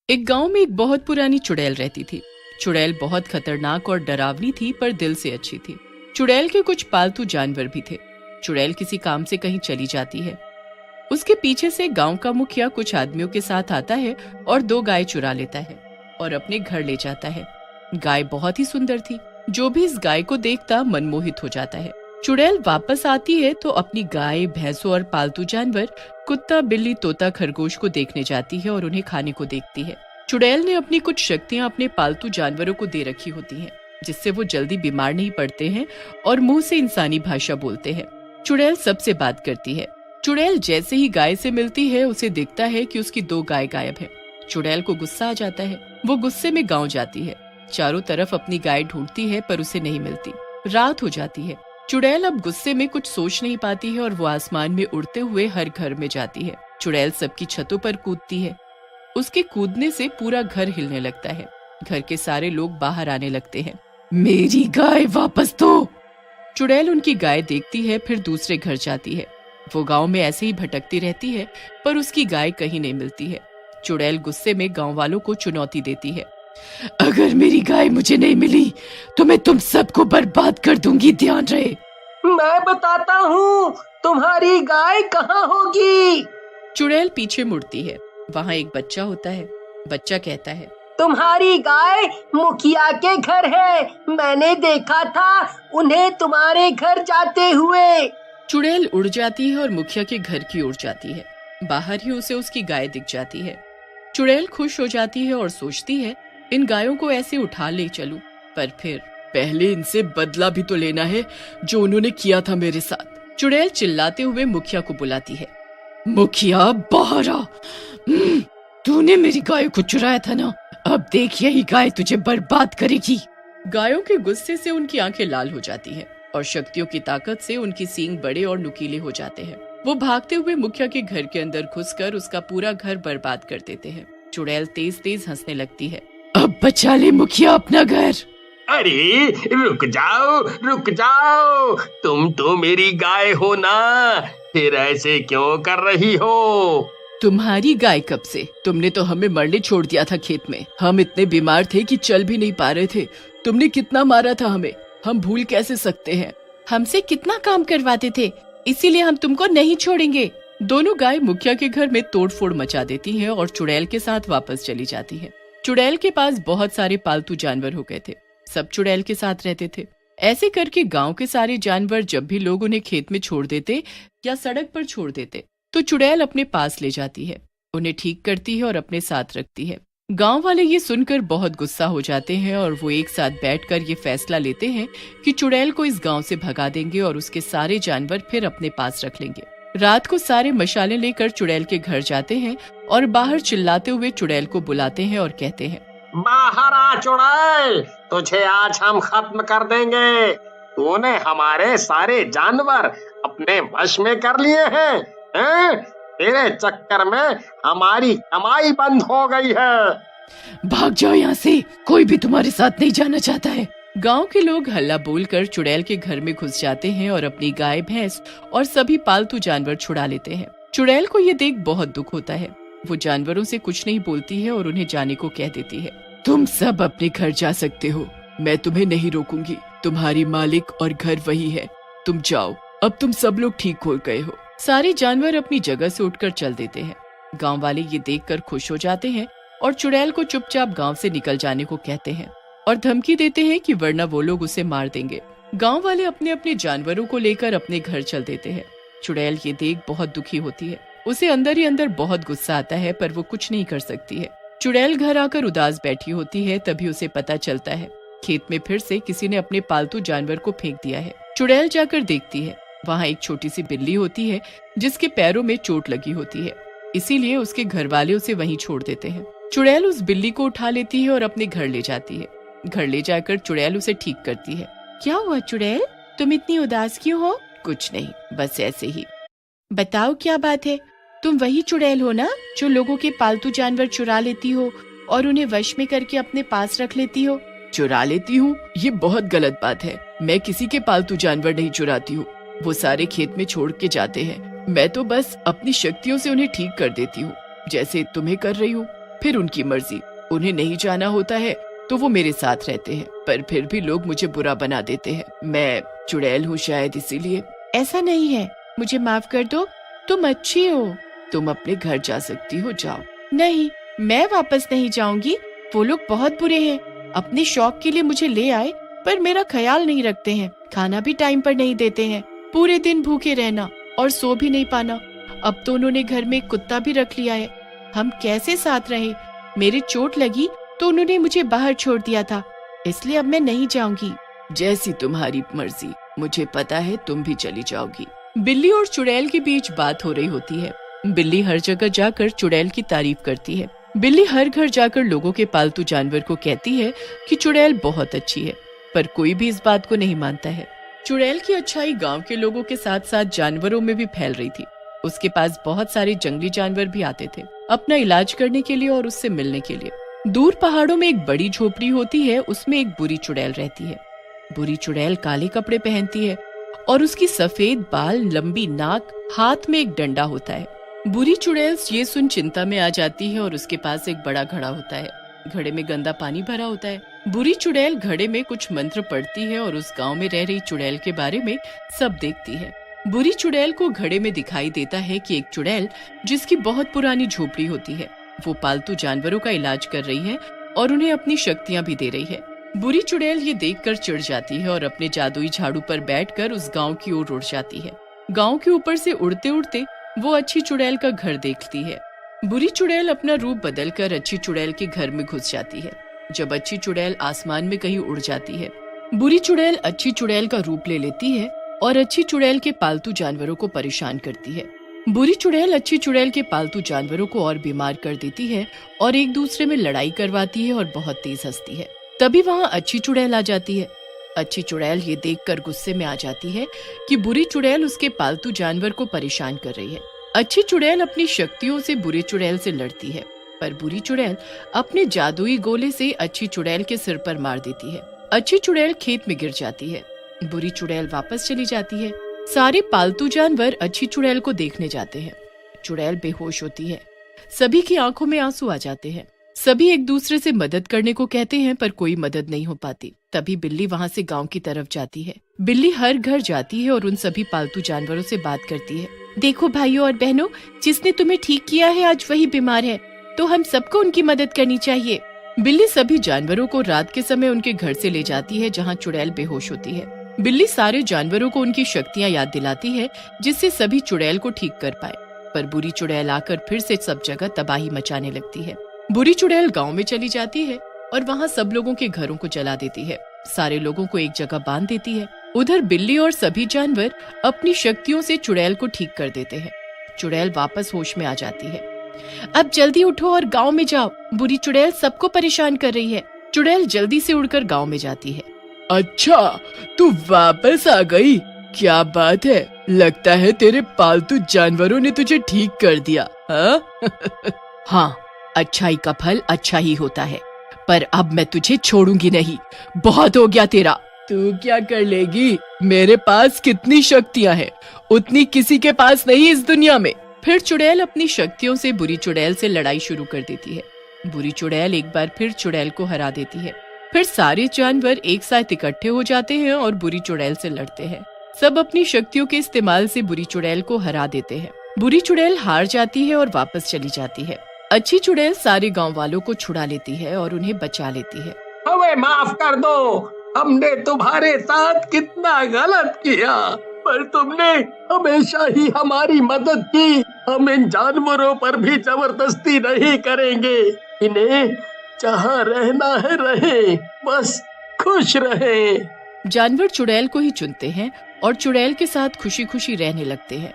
एक गांव में एक बहुत पुरानी चुड़ैल रहती थी। चुड़ैल बहुत खतरनाक और डरावनी थी, पर दिल से अच्छी थी। चुड़ैल के कुछ पालतू जानवर भी थे। चुड़ैल किसी काम से कहीं चली जाती है। उसके पीछे से गांव का मुखिया कुछ आदमियों के साथ आता है और 2 गाय चुरा लेता है और अपने घर ले जाता है। गाय बहुत ही सुंदर थी। जो भी इस गाय को देखता मनमोहित हो जाता है। चुड़ैल वापस आती है तो अपनी गाय, भैंसों और पालतू जानवर कुत्ता, बिल्ली, तोता, खरगोश को देखने जाती है और उन्हें खाने को देखती है। चुड़ैल ने अपनी कुछ शक्तियां अपने पालतू जानवरों को दे रखी होती हैं, जिससे वो जल्दी बीमार नहीं पड़ते हैं और मुंह से इंसानी भाषा बोलते हैं। चुड़ैल सबसे बात करती है। चुड़ैल जैसे ही गाय से मिलती है, उसे दिखता है कि उसकी 2 गाय गायब है। चुड़ैल को गुस्सा आ जाता है। वो गुस्से में गांव जाती है। चारों तरफ अपनी गाय ढूंढती है, पर उसे नहीं मिलती। रात हो जाती है। चुड़ैल अब गुस्से में कुछ सोच नहीं पाती है और वो आसमान में उड़ते हुए हर घर में जाती है। चुड़ैल सबकी छतों पर कूदती है। उसके कूदने से पूरा घर हिलने लगता है। घर के सारे लोग बाहर आने लगते हैं। मेरी गाय वापस दो! चुड़ैल उनकी गाय देखती है, फिर दूसरे घर जाती है। वो गांव में ऐसे ही भटकती रहती है, पर उसकी गाय कहीं नहीं मिलती है। चुड़ैल गुस्से में गांव वालों को चुनौती देती है। अगर मेरी गाय मुझे नहीं मिली तो मैं तुम सबको बर्बाद कर दूंगी, ध्यान रहे। मैं बताता हूँ तुम्हारी गाय कहाँ होगी। चुड़ैल पीछे मुड़ती है। वहाँ एक बच्चा होता है। बच्चा कहता है, तुम्हारी गाय मुखिया के घर है। मैंने देखा था उन्हें तुम्हारे घर जाते हुए। चुड़ैल उड़ जाती है और मुखिया के घर की ओर जाती है। बाहर ही उसे उसकी गाय दिख जाती है। चुड़ैल खुश हो जाती है और सोचती है, इन गायों को ऐसे उठा ले चलूं, पर फिर पहले इनसे बदला भी तो लेना है जो उन्होंने किया था मेरे साथ। चुड़ैल चिल्लाते हुए मुखिया को बुलाती है। मुखिया, बाहर आ। तूने मेरी गाय को चुराया था ना, अब देख यही गाय तुझे बर्बाद करेगी। गायों के गुस्से से उनकी आंखें लाल हो जाती हैं और शक्तियों की ताकत से उनकी सींग बड़े और नुकीले हो जाते हैं। वो भागते हुए मुखिया के घर के अंदर घुसकर उसका पूरा घर बर्बाद कर देते हैं। चुड़ैल तेज तेज हंसने लगती है। अब बचा ले मुखिया अपना घर। अरे रुक जाओ, तुम तो मेरी गाय हो ना, फिर ऐसे क्यों कर रही हो। तुम्हारी गाय कब से? तुमने तो हमें मरने छोड़ दिया था खेत में। हम इतने बीमार थे कि चल भी नहीं पा रहे थे। तुमने कितना मारा था हमें, हम भूल कैसे सकते हैं। हमसे कितना काम करवाते थे, इसीलिए हम तुमको नहीं छोड़ेंगे। दोनों गाय मुखिया के घर में तोड़फोड़ मचा देती हैं और चुड़ैल के साथ वापस चली जाती है। चुड़ैल के पास बहुत सारे पालतू जानवर हो गए थे। सब चुड़ैल के साथ रहते थे। ऐसे करके गांव के सारे जानवर जब भी लोग उन्हें खेत में छोड़ देते या सड़क पर छोड़ देते, तो चुड़ैल अपने पास ले जाती है, उन्हें ठीक करती है और अपने साथ रखती है। गांव वाले ये सुनकर बहुत गुस्सा हो जाते हैं और वो एक साथ बैठकर ये फैसला लेते हैं कि चुड़ैल को इस गांव से भगा देंगे और उसके सारे जानवर फिर अपने पास रख लेंगे। रात को सारे मशालें लेकर चुड़ैल के घर जाते हैं और बाहर चिल्लाते हुए चुड़ैल को बुलाते हैं और कहते हैं, बाहर आ चुड़ैल, तुझे आज हम खत्म कर देंगे। तूने हमारे सारे जानवर अपने वश में कर लिए हैं, तेरे चक्कर में हमारी कमाई बंद हो गई है। भाग जाओ यहाँ से, कोई भी तुम्हारे साथ नहीं जाना चाहता है। गांव के लोग हल्ला बोलकर चुड़ैल के घर में घुस जाते हैं और अपनी गाय, भैंस और सभी पालतू जानवर छुड़ा लेते हैं। चुड़ैल को ये देख बहुत दुख होता है। वो जानवरों से कुछ नहीं बोलती है और उन्हें जाने को कह देती है। तुम सब अपने घर जा सकते हो, मैं तुम्हें नहीं रोकूंगी। तुम्हारी मालिक और घर वही है, तुम जाओ। अब तुम सब लोग ठीक हो गए हो। सारे जानवर अपनी जगह से उठकर चल देते हैं। गांव वाले ये देखकर खुश हो जाते हैं और चुड़ैल को चुपचाप गांव से निकल जाने को कहते हैं और धमकी देते हैं कि वरना वो लोग उसे मार देंगे। गांव वाले अपने अपने जानवरों को लेकर अपने घर चल देते हैं। चुड़ैल ये देख बहुत दुखी होती है। उसे अंदर ही अंदर बहुत गुस्सा आता है, पर वो कुछ नहीं कर सकती है। चुड़ैल घर आकर उदास बैठी होती है। तभी उसे पता चलता है खेत में फिर से किसी ने अपने पालतू जानवर को फेंक दिया है। चुड़ैल जाकर देखती है, वहाँ एक छोटी सी बिल्ली होती है जिसके पैरों में चोट लगी होती है, इसीलिए उसके घर वाले उसे वहीं छोड़ देते हैं। चुड़ैल उस बिल्ली को उठा लेती है और अपने घर ले जाती है। घर ले जाकर चुड़ैल उसे ठीक करती है। क्या हुआ चुड़ैल, तुम इतनी उदास क्यों हो? कुछ नहीं, बस ऐसे ही। बताओ क्या बात है? तुम वही चुड़ैल हो ना जो लोगों के पालतू जानवर चुरा लेती हो और उन्हें वश में करके अपने पास रख लेती हो? चुरा लेती हूँ? ये बहुत गलत बात है। मैं किसी के पालतू जानवर नहीं चुराती हूँ। वो सारे खेत में छोड़ के जाते हैं। मैं तो बस अपनी शक्तियों से उन्हें ठीक कर देती हूँ, जैसे तुम्हें कर रही हूँ। फिर उनकी मर्जी, उन्हें नहीं जाना होता है तो वो मेरे साथ रहते हैं, पर फिर भी लोग मुझे बुरा बना देते हैं। मैं चुड़ैल हूँ शायद इसीलिए। ऐसा नहीं है, मुझे माफ कर दो, तुम अच्छी हो, तुम अपने घर जा सकती हो, जाओ। नहीं, मैं वापस नहीं जाऊंगी, वो लोग बहुत बुरे हैं। अपने शौक के लिए मुझे ले आए पर मेरा ख्याल नहीं रखते हैं, खाना भी टाइम पर नहीं देते हैं, पूरे दिन भूखे रहना और सो भी नहीं पाना। अब तो उन्होंने घर में एक कुत्ता भी रख लिया है, हम कैसे साथ रहे। मेरी चोट लगी तो उन्होंने मुझे बाहर छोड़ दिया था, इसलिए अब मैं नहीं जाऊंगी। जैसी तुम्हारी मर्जी, मुझे पता है तुम भी चली जाओगी। बिल्ली और चुड़ैल के बीच बात हो रही होती है। बिल्ली हर जगह जाकर चुड़ैल की तारीफ करती है। बिल्ली हर घर जाकर लोगों के पालतू जानवर को कहती है कि चुड़ैल बहुत अच्छी है, पर कोई भी इस बात को नहीं मानता है। चुड़ैल की अच्छाई गांव के लोगों के साथ साथ जानवरों में भी फैल रही थी। उसके पास बहुत सारे जंगली जानवर भी आते थे अपना इलाज करने के लिए और उससे मिलने के लिए। दूर पहाड़ों में एक बड़ी झोपड़ी होती है, उसमें एक बुरी चुड़ैल रहती है। बुरी चुड़ैल काले कपड़े पहनती है और उसकी सफेद बाल, लंबी नाक, हाथ में एक डंडा होता है। बुरी चुड़ैल ये सुन चिंता में आ जाती है और उसके पास एक बड़ा घड़ा होता है। घड़े में गंदा पानी भरा होता है। बुरी चुड़ैल घड़े में कुछ मंत्र पढ़ती है और उस गांव में रह रही चुड़ैल के बारे में सब देखती है। बुरी चुड़ैल को घड़े में दिखाई देता है कि एक चुड़ैल जिसकी बहुत पुरानी झोपड़ी होती है, वो पालतू जानवरों का इलाज कर रही है और उन्हें अपनी शक्तियां भी दे रही है। बुरी चुड़ैल ये देखकर चिढ़ जाती है और अपने जादुई झाड़ू पर बैठकर उस गांव की ओर उड़ जाती है। गांव के ऊपर से उड़ते उड़ते वो अच्छी चुड़ैल का घर देखती है। बुरी चुड़ैल अपना रूप बदलकर अच्छी चुड़ैल के घर में घुस जाती है। जब अच्छी चुड़ैल आसमान में कहीं उड़ जाती है, बुरी चुड़ैल अच्छी चुड़ैल का रूप ले लेती है और अच्छी चुड़ैल के पालतू जानवरों को परेशान करती है। बुरी चुड़ैल अच्छी चुड़ैल के पालतू जानवरों को और बीमार कर देती है और एक दूसरे में लड़ाई करवाती है और बहुत तेज हंसती है। तभी वहाँ अच्छी चुड़ैल आ जाती है। अच्छी चुड़ैल ये देखकर गुस्से में आ जाती है कि बुरी चुड़ैल उसके पालतू जानवर को परेशान कर रही है। अच्छी चुड़ैल अपनी शक्तियों से बुरी चुड़ैल से लड़ती है, पर बुरी चुड़ैल अपने जादुई गोले से अच्छी चुड़ैल के सिर पर मार देती है। अच्छी चुड़ैल खेत में गिर जाती है। बुरी चुड़ैल वापस चली जाती है। सारे पालतू जानवर अच्छी चुड़ैल को देखने जाते हैं। चुड़ैल बेहोश होती है। सभी की आंखों में आंसू आ जाते हैं। सभी एक दूसरे से मदद करने को कहते हैं, पर कोई मदद नहीं हो पाती। तभी बिल्ली वहाँ से गांव की तरफ जाती है। बिल्ली हर घर जाती है और उन सभी पालतू जानवरों से बात करती है। देखो भाइयों और बहनों, जिसने तुम्हें ठीक किया है आज वही बीमार है, तो हम सबको उनकी मदद करनी चाहिए। बिल्ली सभी जानवरों को रात के समय उनके घर से ले जाती है जहाँ चुड़ैल बेहोश होती है। बिल्ली सारे जानवरों को उनकी शक्तियाँ याद दिलाती है जिससे सभी चुड़ैल को ठीक कर पाए, पर बुरी चुड़ैल आकर फिर से सब जगह तबाही मचाने लगती है। बुरी चुड़ैल गांव में चली जाती है और वहाँ सब लोगों के घरों को जला देती है। सारे लोगों को एक जगह बांध देती है। उधर बिल्ली और सभी जानवर अपनी शक्तियों से चुड़ैल को ठीक कर देते हैं। चुड़ैल वापस होश में आ जाती है। अब जल्दी उठो और गांव में जाओ, बुरी चुड़ैल सबको परेशान कर रही है। चुड़ैल जल्दी से उड़कर गांव में जाती है। अच्छा, तू वापस आ गई, क्या बात है, लगता है तेरे पालतू जानवरों ने तुझे ठीक कर दिया। हाँ, अच्छाई का फल अच्छा ही होता है, पर अब मैं तुझे छोड़ूंगी नहीं। बहुत हो गया तेरा। तू क्या कर लेगी? मेरे पास कितनी शक्तियाँ हैं, उतनी किसी के पास नहीं इस दुनिया में। फिर चुड़ैल अपनी शक्तियों से बुरी चुड़ैल से लड़ाई शुरू कर देती है। बुरी चुड़ैल एक बार फिर चुड़ैल को हरा देती है। फिर सारे जानवर एक साथ इकट्ठे हो जाते हैं और बुरी चुड़ैल से लड़ते हैं। सब अपनी शक्तियों के इस्तेमाल से बुरी चुड़ैल को हरा देते हैं। बुरी चुड़ैल हार जाती है और वापस चली जाती है। अच्छी चुड़ैल सारे गांव वालों को छुड़ा लेती है और उन्हें बचा लेती है। हमें माफ कर दो, हमने तुम्हारे साथ कितना गलत किया, पर तुमने हमेशा ही हमारी मदद की। हम इन जानवरों पर भी जबरदस्ती नहीं करेंगे। इन्हें जहाँ रहना है रहे, बस खुश रहे। जानवर चुड़ैल को ही चुनते हैं और चुड़ैल के साथ खुशी खुशी रहने लगते हैं।